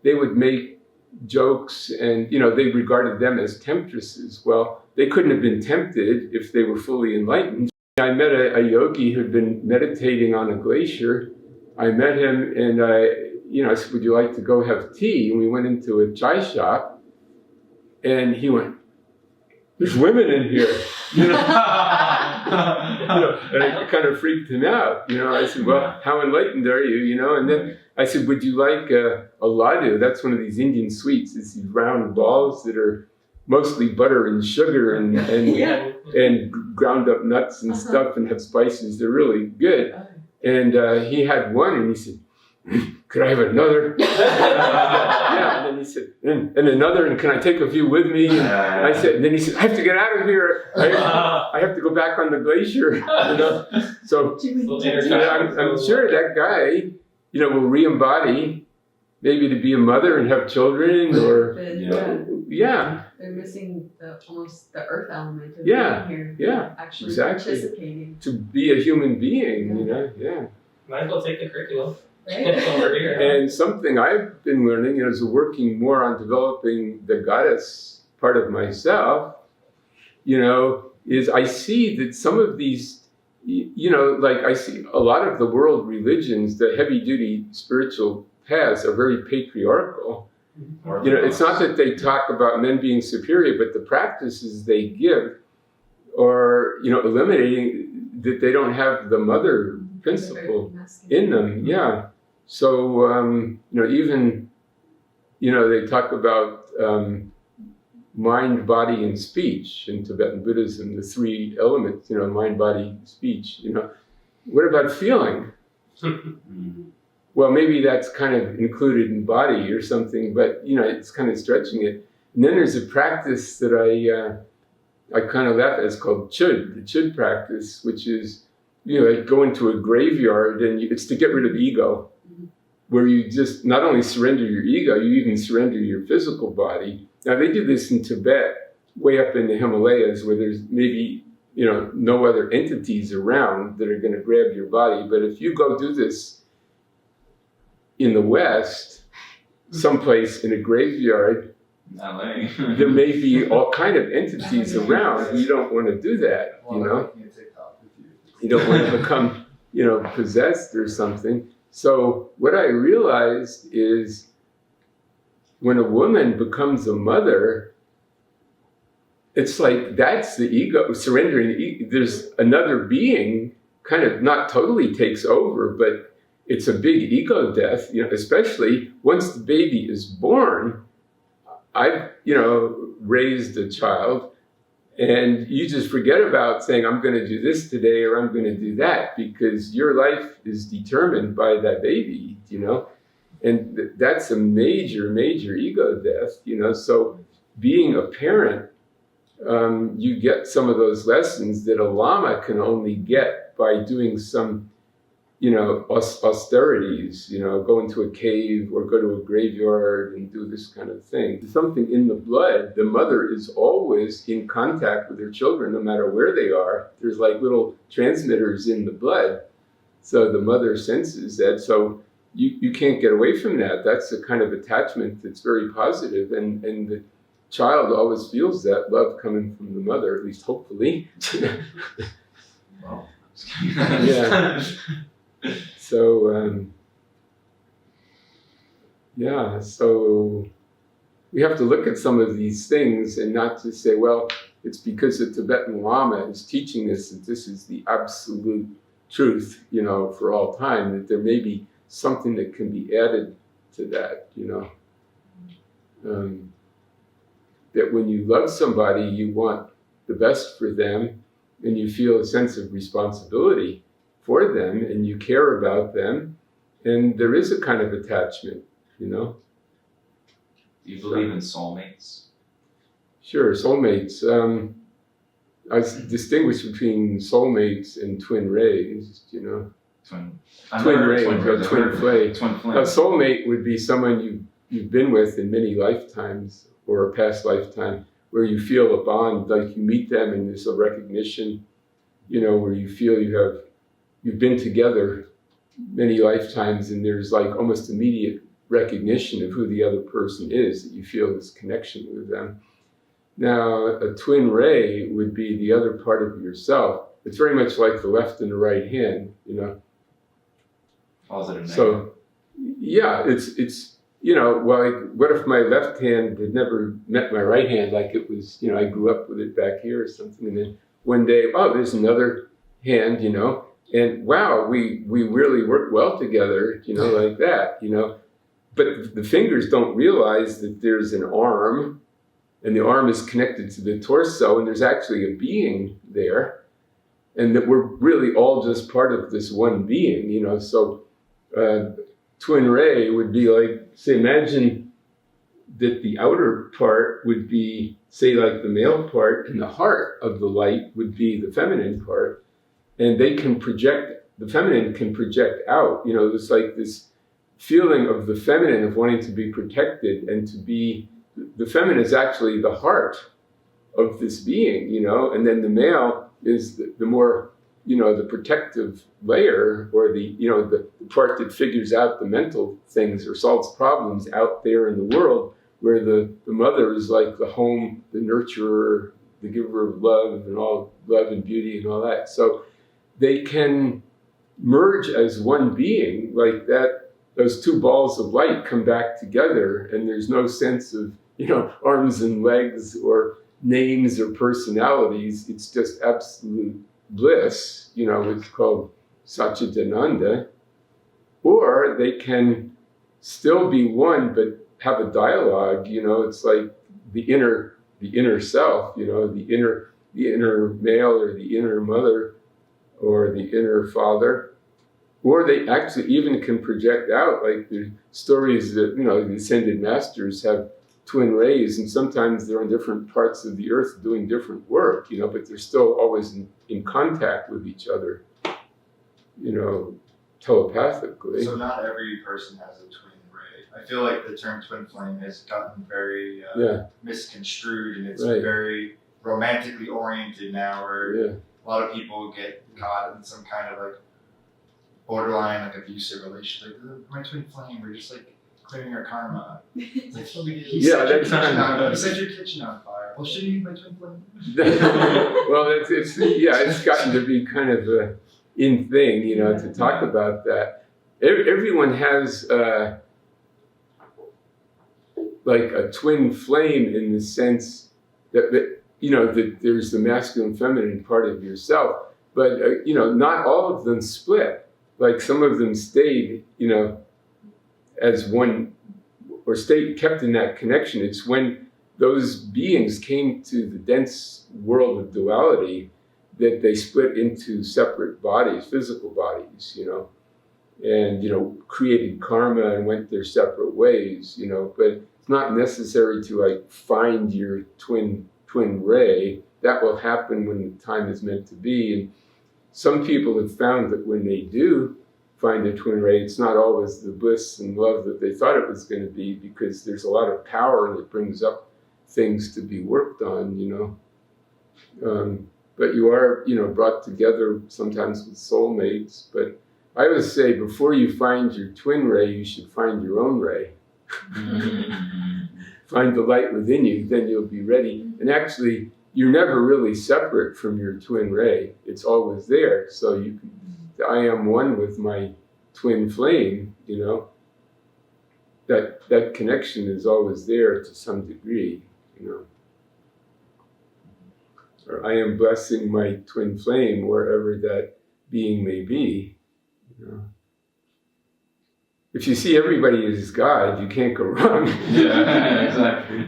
they would make jokes and, they regarded them as temptresses. Well, they couldn't have been tempted if they were fully enlightened. I met a yogi who'd been meditating on a glacier. I met him and I said, would you like to go have tea? And we went into a chai shop and he went, there's women in here. And it kind of freaked him out. I said, well, how enlightened are you? And then I said, would you like a laddu? That's one of these Indian sweets. It's these round balls that are mostly butter and sugar and ground up nuts and stuff and have spices. They're really good. And he had one and he said, could I have another? And then he said, and another, and can I take a few with me? And I said, and then he said, I have to get out of here. I have to go back on the glacier. So I'm sure that guy, will re-embody maybe to be a mother and have children, or they're missing almost the earth element of being here. Actually participating. To be a human being, Might as well take the curriculum. Right. Over here. And something I've been learning is working more on developing the goddess part of myself, is I see that some of these, I see a lot of the world religions, the heavy duty spiritual paths are very patriarchal. It's not that they talk about men being superior, but the practices they give are, eliminating that they don't have the mother principle in them. So, even, they talk about mind, body, and speech in Tibetan Buddhism, the three elements, mind, body, speech, What about feeling? Well, maybe that's kind of included in body or something, but, it's kind of stretching it. And then there's a practice that I kind of laugh at. It's called chud, the chud practice, which is, go into a graveyard and it's to get rid of ego, where you just not only surrender your ego, you even surrender your physical body. Now they do this in Tibet, way up in the Himalayas, where there's maybe, no other entities around that are going to grab your body. But if you go do this in the West, someplace in a graveyard, LA. there may be all kind of entities around. You don't want to do that, You don't want to become, possessed or something. So what I realized is when a woman becomes a mother, it's like that's the ego, surrendering. There's another being kind of not totally takes over, but it's a big ego death, especially once the baby is born. I've, raised a child, and you just forget about saying, I'm going to do this today or I'm going to do that, because your life is determined by that baby, and that's a major, major ego death, So being a parent you get some of those lessons that a lama can only get by doing some, austerities, go into a cave or go to a graveyard and do this kind of thing. Something in the blood, the mother is always in contact with her children, no matter where they are. There's like little transmitters in the blood. So the mother senses that. So you can't get away from that. That's a kind of attachment that's very positive. And the child always feels that love coming from the mother, at least hopefully. Well, yeah. So, so we have to look at some of these things and not just say, well, it's because the Tibetan Lama is teaching us that this is the absolute truth, for all time, that there may be something that can be added to that, that when you love somebody, you want the best for them and you feel a sense of responsibility for them and you care about them, and there is a kind of attachment, Do you believe in soulmates? Sure, soulmates. I distinguish between soulmates and twin rays, Twin rays or twin flame. Twin flame. A soulmate would be someone you've been with in many lifetimes or a past lifetime, where you feel a bond, like you meet them and there's a recognition, where you feel you've been together many lifetimes and there's like almost immediate recognition of who the other person is, that you feel this connection with them. Now, a twin ray would be the other part of yourself. It's very much like the left and the right hand, Positive, So, yeah, it's what if my left hand had never met my right hand, like it was, I grew up with it back here or something, and then one day, there's another hand, and wow, we really work well together, like that, But the fingers don't realize that there's an arm, and the arm is connected to the torso, and there's actually a being there, and that we're really all just part of this one being, So twin ray would be like, say, imagine that the outer part would be, say, like the male part, and the heart of the light would be the feminine part, and the feminine can project out, there's like this feeling of the feminine of wanting to be protected and to be, the feminine is actually the heart of this being, and then the male is the more, the protective layer, or the part that figures out the mental things or solves problems out there in the world, where the mother is like the home, the nurturer, the giver of love and all love and beauty and all that. So they can merge as one being like that. Those two balls of light come back together, and there's no sense of, arms and legs or names or personalities. It's just absolute bliss, it's called Satchitananda. Or they can still be one, but have a dialogue, it's like the inner self, the inner male or the inner mother or the inner father. Or they actually even can project out, like the stories that, the ascended masters have twin rays, and sometimes they're on different parts of the earth doing different work, but they're still always in contact with each other, telepathically. So not every person has a twin ray. I feel like the term twin flame has gotten very misconstrued, and it's very romantically oriented now, where a lot of people get caught in some kind of like borderline like abusive relationship. Like, my twin flame, we're just like clearing our karma. It's like, he set your kitchen on fire. Well, shouldn't you be my twin flame? Well, it's gotten to be kind of a in thing, to talk about that. Everyone has like a twin flame in the sense that that there's the masculine and feminine part of yourself, but not all of them split. Like some of them stayed, as one, or kept in that connection. It's when those beings came to the dense world of duality that they split into separate bodies, physical bodies, and, created karma and went their separate ways, but it's not necessary to like find your twin twin ray, that will happen when the time is meant to be. And some people have found that when they do find a twin ray, it's not always the bliss and love that they thought it was going to be, because there's a lot of power and it brings up things to be worked on, but you are, brought together sometimes with soulmates. But I always say, before you find your twin ray, you should find your own ray. Find the light within you, then you'll be ready. And actually, you're never really separate from your twin ray. It's always there. So I am one with my twin flame, that connection is always there to some degree, Or I am blessing my twin flame wherever that being may be, If you see everybody as God, you can't go wrong. Yeah, exactly.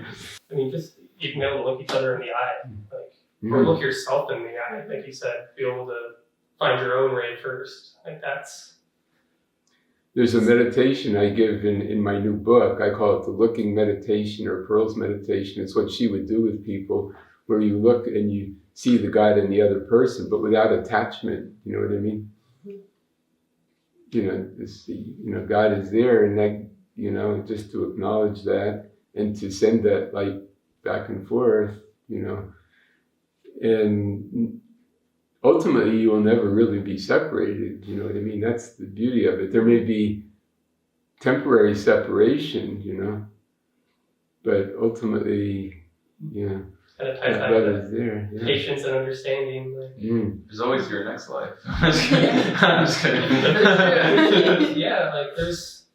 I mean, just being able to look each other in the eye, or look yourself in the eye, like you said, be able to find your own ray first. That's. There's a meditation I give in my new book. I call it the looking meditation, or Pearl's meditation. It's what she would do with people, where you look and you see the God in the other person, but without attachment. You know what I mean? God is there, and that, just to acknowledge that and to send that light back and forth, and ultimately you will never really be separated. You know what I mean? That's the beauty of it. There may be temporary separation, but ultimately, Kind of ties back that to is there. Yeah. Patience and understanding. There's always your next life. I'm just kidding. I'm just kidding. Yeah, there's.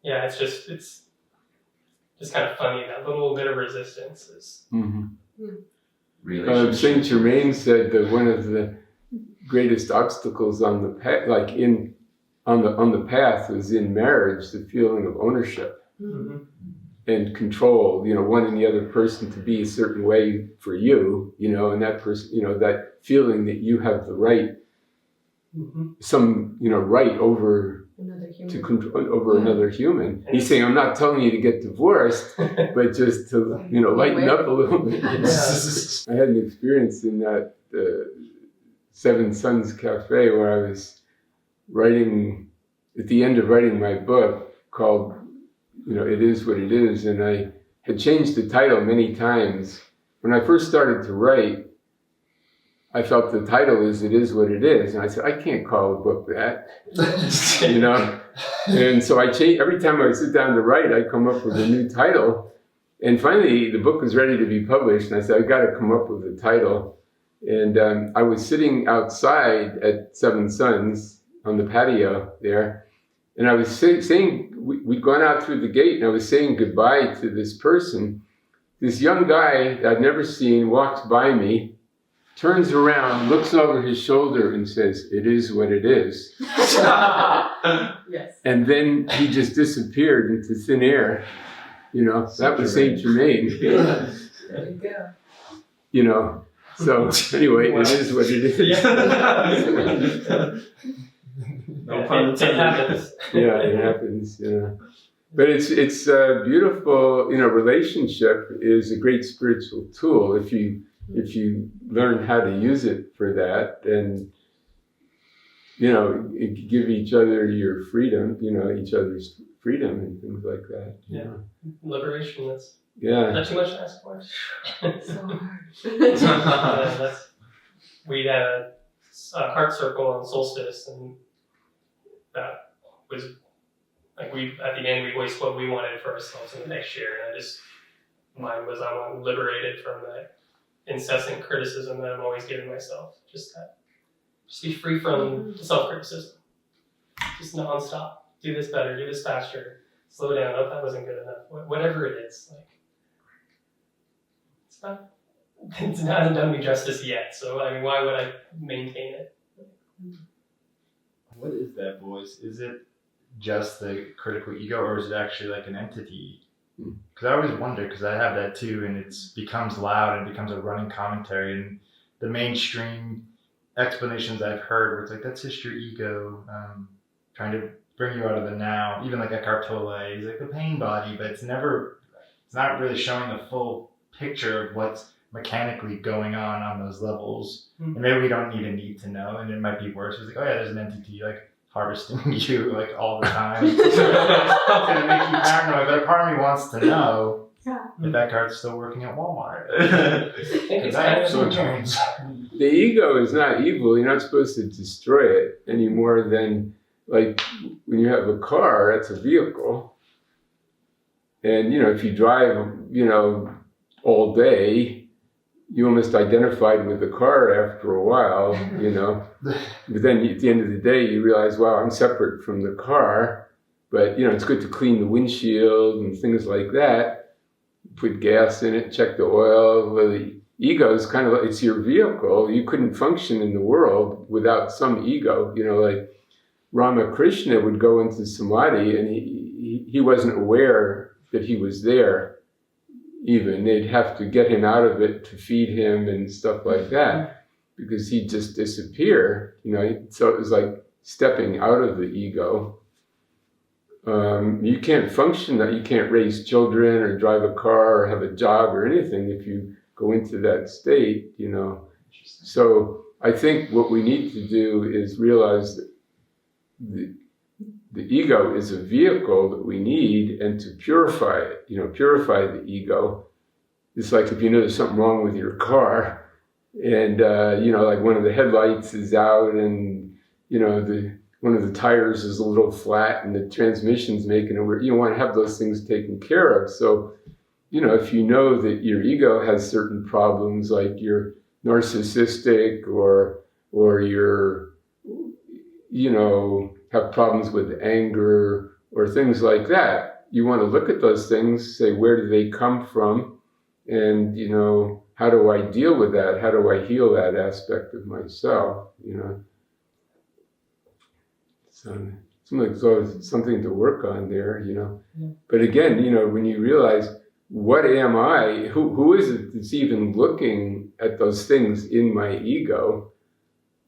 Yeah, it's just kind of funny, that little bit of resistance is. Saint Germain said that one of the greatest obstacles on the path, on the path, was in marriage, the feeling of ownership. And control, wanting the other person to be a certain way for you, and that person, that feeling that you have the right, some, right over another human. to control over another human. He's saying, I'm not telling you to get divorced, but just to, lighten up a little bit. I had an experience in that Seven Sons Cafe where I was writing, at the end of writing my book called It Is What It Is, and I had changed the title many times. When I first started to write, I felt the title is It Is What It Is, and I said, I can't call a book that, And so I change, every time I would sit down to write, I'd come up with a new title, and finally the book was ready to be published, and I said, I've got to come up with a title. And I was sitting outside at Seven Sons on the patio there, and I was saying, we'd gone out through the gate, and I was saying goodbye to this person. This young guy that I'd never seen walks by me, turns around, looks over his shoulder, and says, "It is what it is." Yes. And then he just disappeared into thin air. That was Saint Germain. There you go. So anyway, It is what it is. No pun intended. It happens. Yeah, it happens. Yeah, but it's a beautiful. Relationship is a great spiritual tool if you learn how to use it for that, and give each other your freedom. Each other's freedom and things like that. Liberation. That's not too much to ask for. So hard. We had a heart circle on solstice, and that was at the end we voiced what we wanted for ourselves in the next year, and mine was I want liberated from that incessant criticism that I'm always giving myself. Just be free from self-criticism. Just nonstop. Do this better. Do this faster. Slow down. Oh, that wasn't good enough. Whatever it is, it hasn't done me justice yet. So why would I maintain it? What is that voice? Is it just the critical ego, or is it actually like an entity? Because I always wonder, because I have that too, and it becomes loud and becomes a running commentary. And the mainstream explanations I've heard, where it's like, that's just your ego trying to bring you out of the now. Even like Eckhart Tolle, he's like the pain body, but it's not really showing the full picture of what's mechanically going on those levels. And maybe we don't need to know, and it might be worse. It's like, oh yeah, there's an entity like harvesting you like all the time. It's gonna make you paranoid, but a part of me wants to know if Eckhart's still working at Walmart. The ego is not evil. You're not supposed to destroy it any more than, like, when you have a car, that's a vehicle. And, if you drive, all day, you almost identified with the car after a while, But then at the end of the day, you realize, wow, I'm separate from the car. But, it's good to clean the windshield and things like that. Put gas in it, check the oil. Well, the ego is kind of like, it's your vehicle. You couldn't function in the world without some ego. Like Ramakrishna would go into samadhi and he wasn't aware that he was there. Even they'd have to get him out of it to feed him and stuff like that, because he'd just disappear, So it was like stepping out of the ego. You can't function that. You can't raise children or drive a car or have a job or anything if you go into that state, So I think what we need to do is realize that the ego is a vehicle that we need, and to purify it, purify the ego. It's like if there's something wrong with your car and, like one of the headlights is out and, one of the tires is a little flat and the transmission's making it weird. You want to have those things taken care of. So, if you know that your ego has certain problems, like you're narcissistic or you're, have problems with anger or things like that, you want to look at those things, say, where do they come from? And, how do I deal with that? How do I heal that aspect of myself? So there's always something to work on there, But again, when you realize, what am I? Who is it that's even looking at those things in my ego?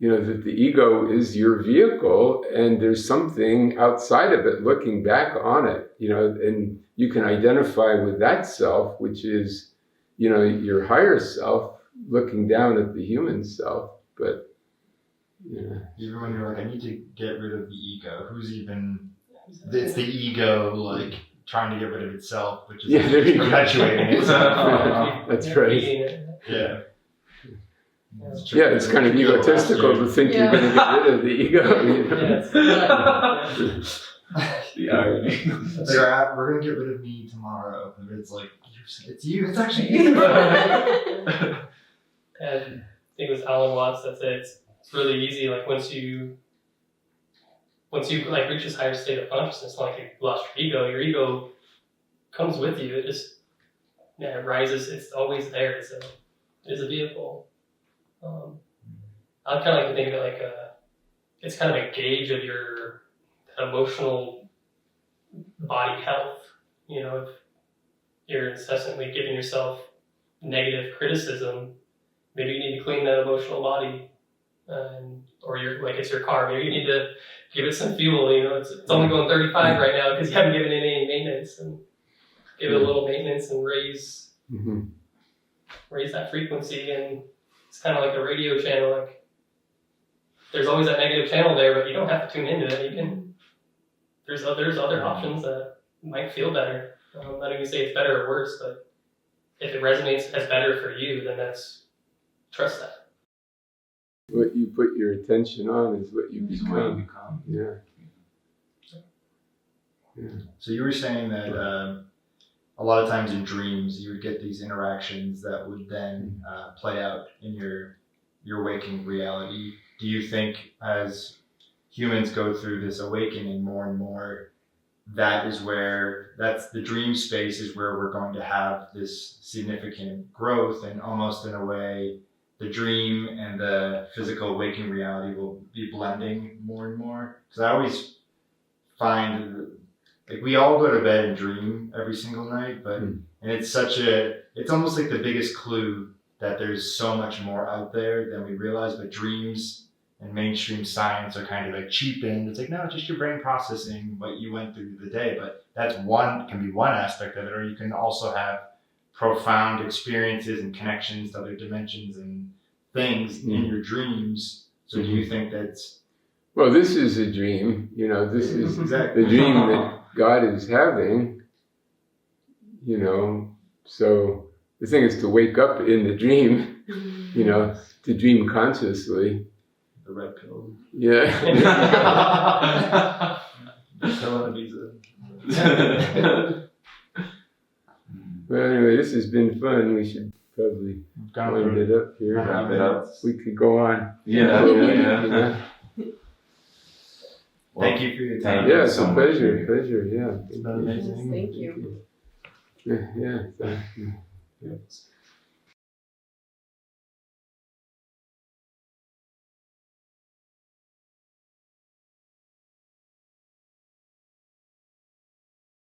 That the ego is your vehicle and there's something outside of it looking back on it, and you can identify with that self, which is, your higher self looking down at the human self. But, even when you're like, I need to get rid of the ego, it's the ego, like, trying to get rid of itself, which is perpetuating itself. That's right. Yeah. Yeah, it's kind of egotistical to think you're going to get rid of the ego. The irony. We're going to get rid of me tomorrow. And it's like, it's you. It's actually you. And I think it was Alan Watts that said it's really easy. Like once you like reach this higher state of consciousness, like you lost your ego comes with you. It just it rises. It's always there. So it is a vehicle. I kind of like to think of it like it's kind of a gauge of your emotional body health. If you're incessantly giving yourself negative criticism, maybe you need to clean that emotional body, or it's your car. Maybe you need to give it some fuel. It's only going 35 right now because you haven't given it any maintenance, and give it a little maintenance and raise that frequency. And it's kind of like a radio channel. Like there's always that negative channel there, but you don't have to tune into it. You can. There's other options that might feel better. I don't even say it's better or worse, but if it resonates as better for you, then trust that. What you put your attention on is what you become. Yeah. So you were saying that a lot of times in dreams you would get these interactions that would then play out in your waking reality. Do you think as humans go through this awakening more and more, that's the dream space is where we're going to have this significant growth, and almost in a way the dream and the physical waking reality will be blending more and more? Because I always find, like, we all go to bed and dream every single night, and it's almost like the biggest clue that there's so much more out there than we realize. But dreams and mainstream science are kind of like cheapened. It's like, no, it's just your brain processing what you went through the day. But can be one aspect of it, or you can also have profound experiences and connections to other dimensions and things in your dreams. So do you think that's... Well, this is a dream, this is exactly the dream that God is having, so the thing is to wake up in the dream, to dream consciously. The red pill. Yeah. Well, anyway, this has been fun. We should probably wind it up here. Wrap it up. We could go on. Yeah. Thank you for your time. Yeah, it's a pleasure. Yeah. It's been amazing. Thank you. Yeah. Thank you.